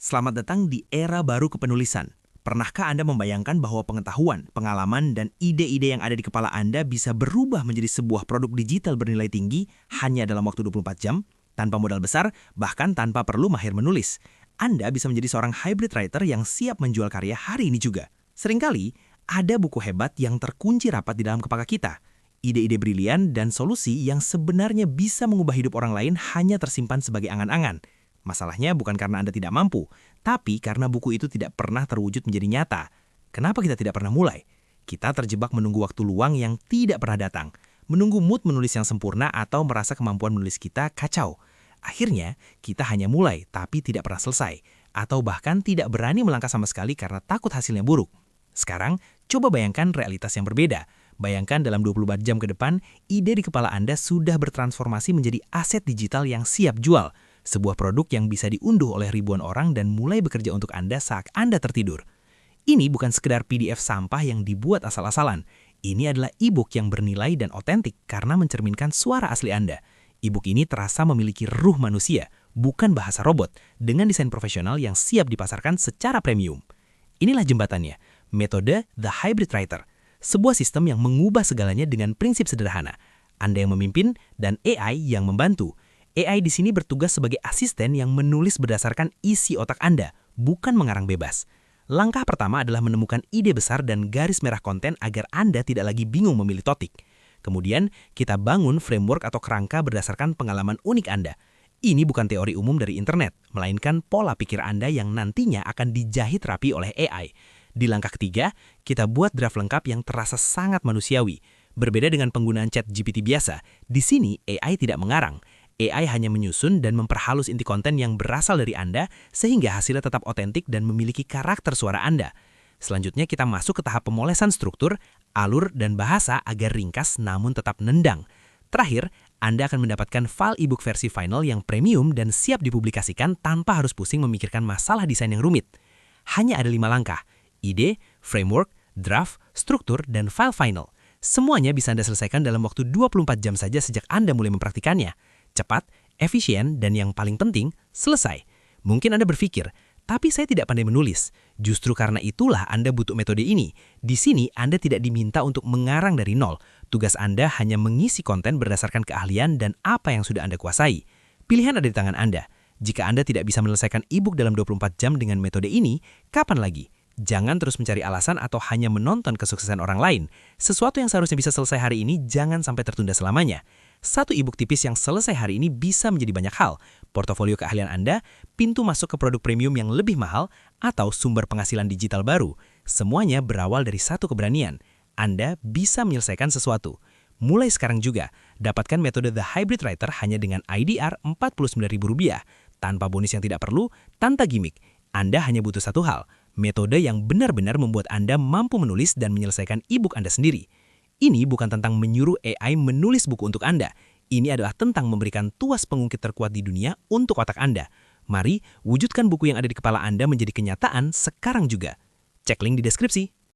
Selamat datang di era baru kepenulisan. Pernahkah Anda membayangkan bahwa pengetahuan, pengalaman, dan ide-ide yang ada di kepala Anda bisa berubah menjadi sebuah produk digital bernilai tinggi hanya dalam waktu 24 jam? Tanpa modal besar, bahkan tanpa perlu mahir menulis. Anda bisa menjadi seorang hybrid writer yang siap menjual karya hari ini juga. Seringkali, ada buku hebat yang terkunci rapat di dalam kepala kita. Ide-ide brilian dan solusi yang sebenarnya bisa mengubah hidup orang lain hanya tersimpan sebagai angan-angan. Masalahnya bukan karena Anda tidak mampu, tapi karena buku itu tidak pernah terwujud menjadi nyata. Kenapa kita tidak pernah mulai? Kita terjebak menunggu waktu luang yang tidak pernah datang, menunggu mood menulis yang sempurna atau merasa kemampuan menulis kita kacau. Akhirnya, kita hanya mulai tapi tidak pernah selesai, atau bahkan tidak berani melangkah sama sekali karena takut hasilnya buruk. Sekarang, coba bayangkan realitas yang berbeda. Bayangkan dalam 24 jam ke depan, ide di kepala Anda sudah bertransformasi menjadi aset digital yang siap jual. Sebuah produk yang bisa diunduh oleh ribuan orang dan mulai bekerja untuk Anda saat Anda tertidur. Ini bukan sekedar PDF sampah yang dibuat asal-asalan. Ini adalah e-book yang bernilai dan otentik karena mencerminkan suara asli Anda. E-book ini terasa memiliki ruh manusia, bukan bahasa robot, dengan desain profesional yang siap dipasarkan secara premium. Inilah jembatannya, metode The Hybrid Writer. Sebuah sistem yang mengubah segalanya dengan prinsip sederhana. Anda yang memimpin dan AI yang membantu. AI di sini bertugas sebagai asisten yang menulis berdasarkan isi otak Anda, bukan mengarang bebas. Langkah pertama adalah menemukan ide besar dan garis merah konten agar Anda tidak lagi bingung memilih topik. Kemudian, kita bangun framework atau kerangka berdasarkan pengalaman unik Anda. Ini bukan teori umum dari internet, melainkan pola pikir Anda yang nantinya akan dijahit rapi oleh AI. Di langkah ketiga, kita buat draft lengkap yang terasa sangat manusiawi. Berbeda dengan penggunaan chat GPT biasa, di sini AI tidak mengarang. AI hanya menyusun dan memperhalus inti konten yang berasal dari Anda sehingga hasilnya tetap otentik dan memiliki karakter suara Anda. Selanjutnya kita masuk ke tahap pemolesan struktur, alur, dan bahasa agar ringkas namun tetap nendang. Terakhir, Anda akan mendapatkan file e-book versi final yang premium dan siap dipublikasikan tanpa harus pusing memikirkan masalah desain yang rumit. Hanya ada 5 langkah: ide, framework, draft, struktur, dan file final. Semuanya bisa Anda selesaikan dalam waktu 24 jam saja sejak Anda mulai mempraktikannya. Cepat, efisien, dan yang paling penting, selesai. Mungkin Anda berpikir, tapi saya tidak pandai menulis. Justru karena itulah Anda butuh metode ini. Di sini Anda tidak diminta untuk mengarang dari nol. Tugas Anda hanya mengisi konten berdasarkan keahlian dan apa yang sudah Anda kuasai. Pilihan ada di tangan Anda. Jika Anda tidak bisa menyelesaikan e-book dalam 24 jam dengan metode ini, kapan lagi? Jangan terus mencari alasan atau hanya menonton kesuksesan orang lain. Sesuatu yang seharusnya bisa selesai hari ini jangan sampai tertunda selamanya. Satu e-book tipis yang selesai hari ini bisa menjadi banyak hal. Portofolio keahlian Anda, pintu masuk ke produk premium yang lebih mahal, atau sumber penghasilan digital baru. Semuanya berawal dari satu keberanian. Anda bisa menyelesaikan sesuatu. Mulai sekarang juga, dapatkan metode The Hybrid Writer hanya dengan IDR Rp49.000. Tanpa bonus yang tidak perlu, tanpa gimmick. Anda hanya butuh satu hal, metode yang benar-benar membuat Anda mampu menulis dan menyelesaikan e-book Anda sendiri. Ini bukan tentang menyuruh AI menulis buku untuk Anda. Ini adalah tentang memberikan tuas pengungkit terkuat di dunia untuk otak Anda. Mari, wujudkan buku yang ada di kepala Anda menjadi kenyataan sekarang juga. Cek link di deskripsi.